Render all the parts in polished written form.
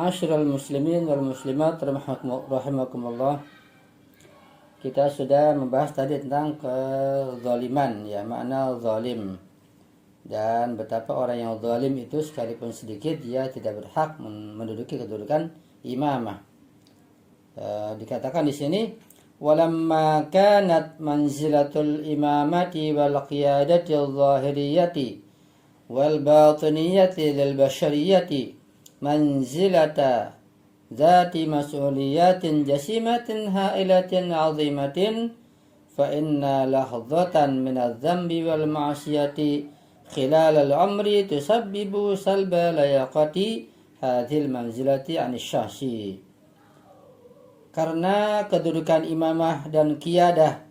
Ma'asyiral muslimin wal muslimat rahimakumullah. Kita sudah membahas tadi tentang kezaliman, ya, makna zalim. Dan betapa orang yang zalim itu sekalipun sedikit dia tidak berhak menduduki kedudukan imamah. Dikatakan di sini, walamma kanat manzilatul imamati wal qiyadati adh-dhahiriyati wal batiniyati lil bashariyati manzilata zati mas'uliyatin jasimatin ha'ilatin 'azimatin fa inna lahzatan min adh-dhanbi wal ma'siyati khilal al-'umri tusabbibu salba layaqati hadhil manzilati 'anil syahsi. Karena kedudukan imamah dan qiyadah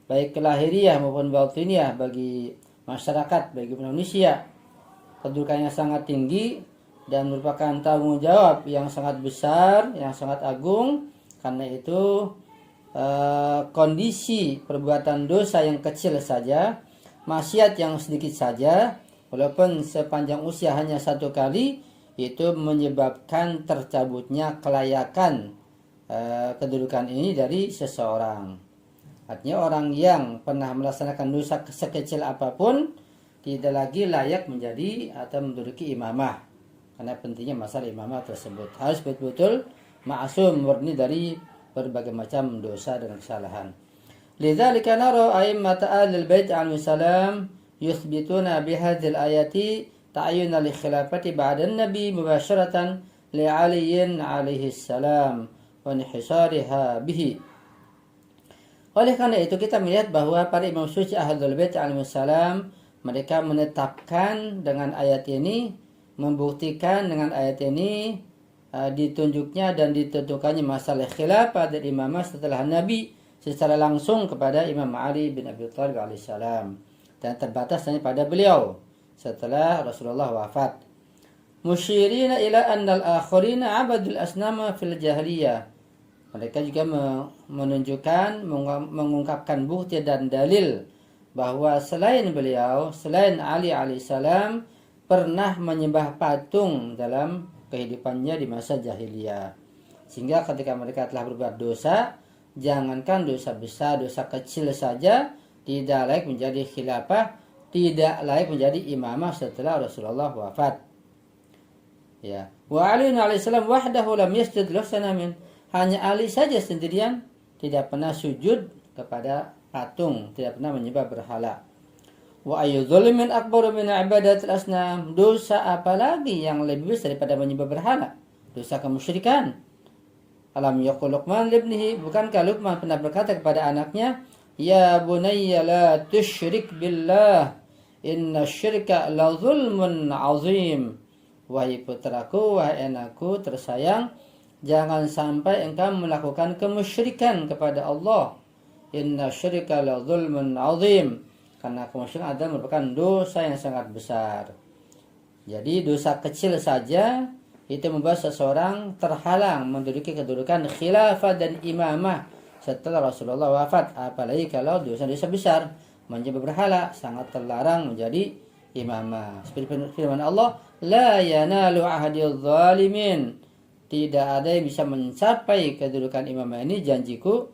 baik lahiriah maupun batiniyah bagi masyarakat, bagi manusia, kedudukannya sangat tinggi dan merupakan tanggung jawab yang sangat besar, yang sangat agung. Karena itu kondisi perbuatan dosa yang kecil saja, maksiat yang sedikit saja, walaupun sepanjang usia hanya satu kali, itu menyebabkan tercabutnya kelayakan kedudukan ini dari seseorang. Artinya orang yang pernah melaksanakan dosa sekecil apapun tidak lagi layak menjadi atau menduduki imamah. Karena pentingnya masalah imamah tersebut harus betul-betul ma'asum, murni dari berbagai macam dosa dan kesalahan. Lidzalika nara a'immata ahlul bait alaihi salam yuthbituna bihadzal ayati ta'ayyun al-khilafati ba'da an-nabi mubasharatan li 'aliyin alaihi salam wa inhisariha bihi. Oleh karena itu kita melihat bahwa para imam suci ahlul bait alaihi salam mereka menetapkan dengan ayat ini, membuktikan dengan ayat ini ditunjuknya dan ditentukannya masalah khilafah dan imamah setelah Nabi secara langsung kepada Imam Ali bin Abi Thalib alaihissalam, dan terbatas hanya pada beliau setelah Rasulullah wafat. Musyirina ila annal akhirina abadul asnama fil jahiliyah. Mereka juga menunjukkan, mengungkapkan bukti dan dalil bahwa selain beliau, selain Ali alaihissalam, pernah menyembah patung dalam kehidupannya di masa jahiliyah. Sehingga ketika mereka telah berbuat dosa, jangankan dosa besar, dosa kecil saja tidak layak menjadi khilafah, tidak layak menjadi imamah setelah Rasulullah wafat. Ya. Wa Ali alaihissalam wahdahu lam yasjud lahu. Hanya Ali saja sendirian tidak pernah sujud kepada patung, tidak pernah menyembah berhala. Wa ayu dzalimin akbaru min ibadatil asnam. Dosa apalagi yang lebih besar daripada menyembah berhala? Dosa kemusyrikan. Alam yaqul Luqman libnihi, bukankah Luqman pernah berkata kepada anaknya, ya bunayya la tusyrik billah, inna syirka la zulmun azim. Wahai putraku, wahai anakku tersayang, jangan sampai engkau melakukan kemusyrikan kepada Allah. Inna syirka la zulmun azim. Karena kemusyrikan adalah merupakan dosa yang sangat besar. Jadi dosa kecil saja itu membuat seseorang terhalang menduduki kedudukan khilafah dan imamah setelah Rasulullah wafat. Apalagi kalau dosa-dosa besar, menyembah berhala, sangat terlarang menjadi imamah. Seperti firman Allah, la yanalu ahadil zalimin. Tidak ada yang bisa mencapai kedudukan imamah ini, janjiku,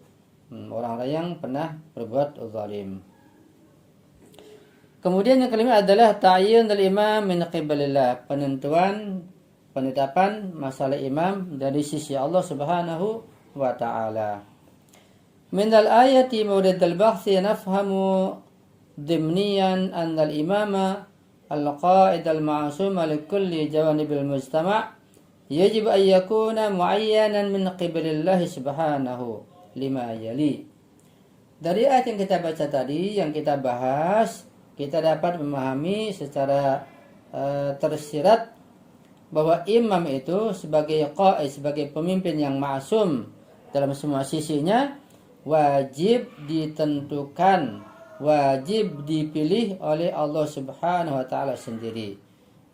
orang-orang yang pernah berbuat zalim. Kemudian yang kelima adalah ta'yin al-imam min qibalillah, penetapan masalah imam dari sisi Allah Subhanahu wa taala. Min al-ayati mawrid al-bahthi nafhamu dimniyan anna al-imama al-qa'id al-ma'sum li kulli jawanib al-mujtama' yajib an yakuna mu'ayyanan min qibalillah subhanahu lima yali. Dari ayat yang kita baca tadi, yang kita bahas, kita dapat memahami secara tersirat bahwa imam itu sebagai qa'id, sebagai pemimpin yang ma'sum dalam semua sisinya, wajib ditentukan, wajib dipilih oleh Allah Subhanahu wa taala sendiri.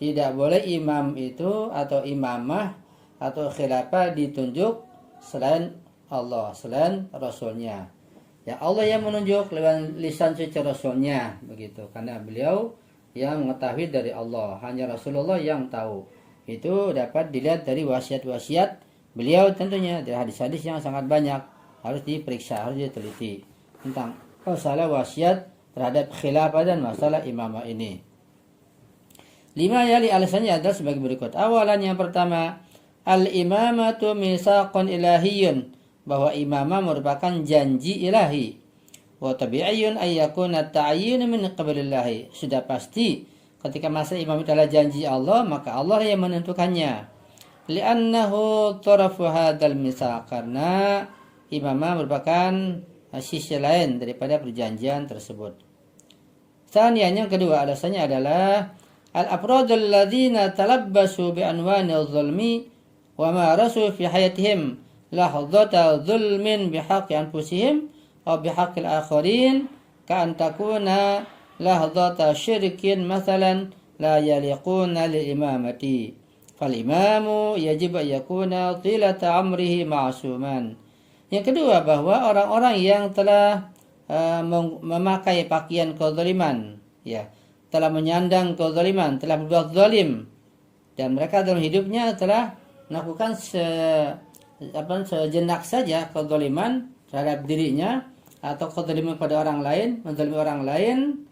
Tidak boleh imam itu atau imamah atau khilafah ditunjuk selain Allah, selain Rasulnya. Ya Allah yang menunjuk lewat lisan suci Rasulnya, begitu. Karena beliau yang mengetahui dari Allah, hanya Rasulullah yang tahu. Itu dapat dilihat dari wasiat-wasiat beliau tentunya, dari hadis-hadis yang sangat banyak, harus diperiksa, harus diteliti tentang masalah wasiat terhadap khilafah dan masalah imamah ini. 5 yali alasannya adalah sebagai berikut. Awalan yang pertama, al-imamatu misaqun ilahiyyun, bahwa imamah merupakan janji ilahi. Wa tabi'iyyun ay yakuna ta'ayyun min qablillahi. Sudah pasti ketika masa imam itu adalah janji Allah, maka Allah yang menentukannya. Li'annahu tarafu hadzal misaq, karena imamah merupakan sisi lain daripada perjanjian tersebut. Tsaniyan, yang kedua alasannya adalah al-afradul ladzina talabbasu bi anwanil zulmi wa marasu fi hayatihim lahdzata zulmin bihaqqi anfusihim aw bihaqqil akharin ka an takuna lahdzata syirkin mathalan la yaliquna lil imamati fal imamu yajib an yakuna tilata amrihi ma'suman. Yang kedua, bahwa orang-orang yang telah memakai pakaian kezaliman, ya, telah menyandang kezaliman, telah berbuat zalim, dan mereka dalam hidupnya telah melakukan sejenak saja kezaliman terhadap dirinya atau kezaliman pada orang lain, menzalimi orang lain,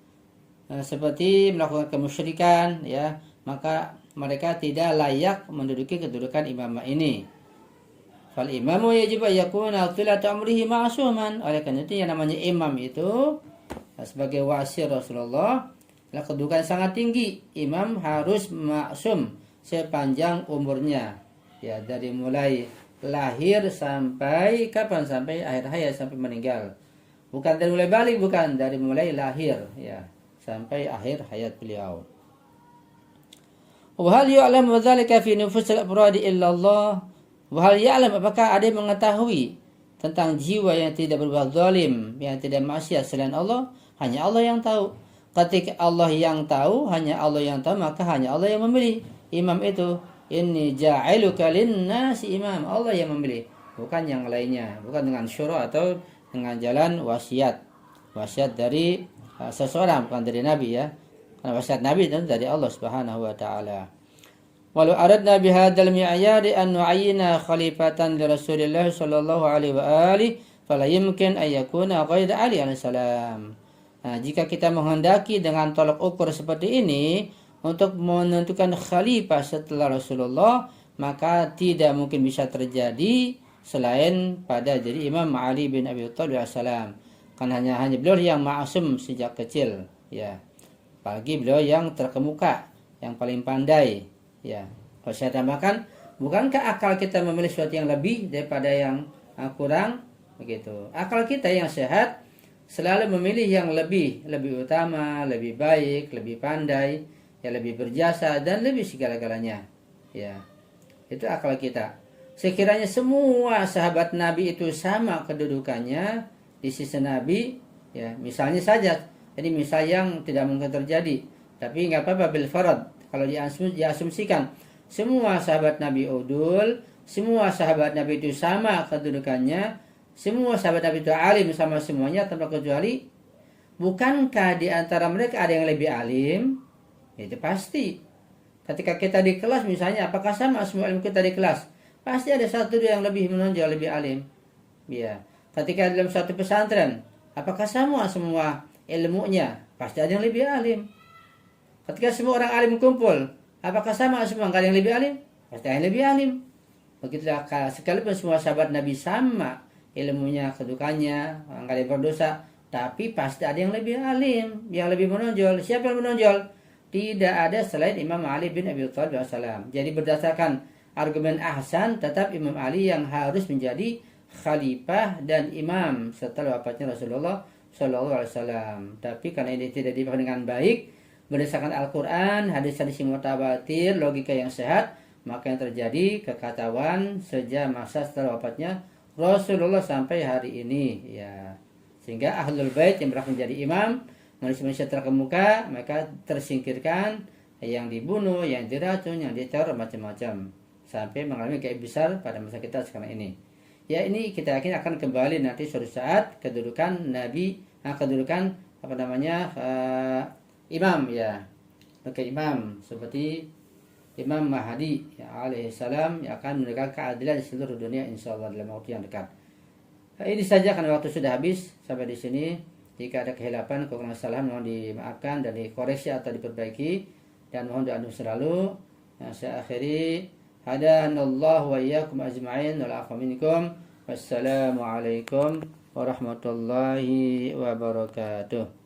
seperti melakukan kemusyrikan, ya, maka mereka tidak layak menduduki kedudukan imamah ini. Fal imamu yajib yakuna tilata amrihi ma'suman. Oleh karena itu yang namanya imam itu sebagai wasi Rasulullah adalah kedudukan sangat tinggi. Imam harus maksum sepanjang umurnya, ya, dari mulai lahir sampai kapan? Sampai akhir hayat, sampai meninggal. Bukan dari mulai balik, bukan, dari mulai lahir, ya, sampai akhir hayat beliau. Wa hal ya'lamu dzalika fi nufusil afradi illa Allah. Wahal ya'lam, apakah ada yang mengetahui tentang jiwa yang tidak berbuat zalim, yang tidak maksiat selain Allah? Hanya Allah yang tahu. Ketika Allah yang tahu, hanya Allah yang tahu, maka hanya Allah yang memilih imam itu. Inni ja'iluka linnasi imam. Allah yang memilih, bukan yang lainnya, bukan dengan syura atau dengan jalan wasiat. Wasiat dari seseorang, bukan dari Nabi, ya. Karena wasiat Nabi itu dari Allah Subhanahu wa taala. Walau aradna bihadzal mi'yari an nu'ayyina khalifatan li Rasulillah sallallahu alaihi wa alihi fala yumkin an yakuna ghayra Ali alaihi salam. Nah, jika kita menghendaki dengan tolak ukur seperti ini untuk menentukan khalifah setelah Rasulullah, maka tidak mungkin bisa terjadi selain pada diri Imam Ali bin Abi Thalib alaihi salam. Kan hanya beliau yang ma'sum sejak kecil, ya. Apalagi beliau yang terkemuka, yang paling pandai. Ya, kalau saya tambahkan, bukankah akal kita memilih sesuatu yang lebih daripada yang kurang? Begitu. Akal kita yang sehat selalu memilih yang lebih utama, lebih baik, lebih pandai, ya, lebih berjasa dan lebih segala-galanya. Ya, itu akal kita. Sekiranya semua sahabat Nabi itu sama kedudukannya di sisi Nabi, ya, misalnya saja, jadi misal yang tidak mungkin terjadi, tapi nggak apa-apa bil farad. Kalau diasumsikan semua sahabat Nabi udul, semua sahabat Nabi itu sama kedudukannya, semua sahabat Nabi itu alim sama semuanya tanpa kecuali, bukankah di antara mereka ada yang lebih alim? Itu pasti. Ketika kita di kelas misalnya, apakah sama semua ilmu kita di kelas? Pasti ada satu yang lebih menonjol, lebih alim. Ya. Ketika dalam satu pesantren, apakah sama semua ilmunya? Pasti ada yang lebih alim. Ketika semua orang alim kumpul, apakah sama semua? Nggak ada yang lebih alim? Pasti ada yang lebih alim. Begitulah, sekalipun semua sahabat Nabi sama ilmunya, kedudukannya, nggak ada yang berdosa, tapi pasti ada yang lebih alim, yang lebih menonjol. Siapa yang menonjol? Tidak ada selain Imam Ali bin Abi Thalib alaihissalam. Jadi berdasarkan argumen ahsan, tetap Imam Ali yang harus menjadi khalifah dan imam setelah wafatnya Rasulullah Shallallahu Alaihi Wasallam. Tapi karena ini tidak dipahami dengan baik, berdasarkan Al-Quran, hadis-hadis yang mutawatir, logika yang sehat, maka yang terjadi kekacauan sejak masa setelah wafatnya Rasulullah sampai hari ini, ya. Sehingga Ahlul Bait yang berhak menjadi imam, manusia-manusia terkemuka, maka tersingkirkan, yang dibunuh, yang diracun, yang diteror, macam-macam, sampai mengalami gaib besar pada masa kita sekarang ini. Ya, ini kita yakin akan kembali nanti suatu saat kedudukan Nabi, kedudukan imam, ya, sebagai imam seperti Imam Mahdi alaihi salam yang akan menegakkan keadilan di seluruh dunia insyaallah dalam waktu yang dekat. Ini saja karena waktu sudah habis. Sampai di sini. Jika ada kehilapan, kekurangan kesalahan mohon dimaafkan dan dikoreksi atau diperbaiki, dan mohon doa selalu. Saya akhiri. Hadanallahu wa iyyakum ajma'in wal afu minkum. Wassalamualaikum warahmatullahi wabarakatuh.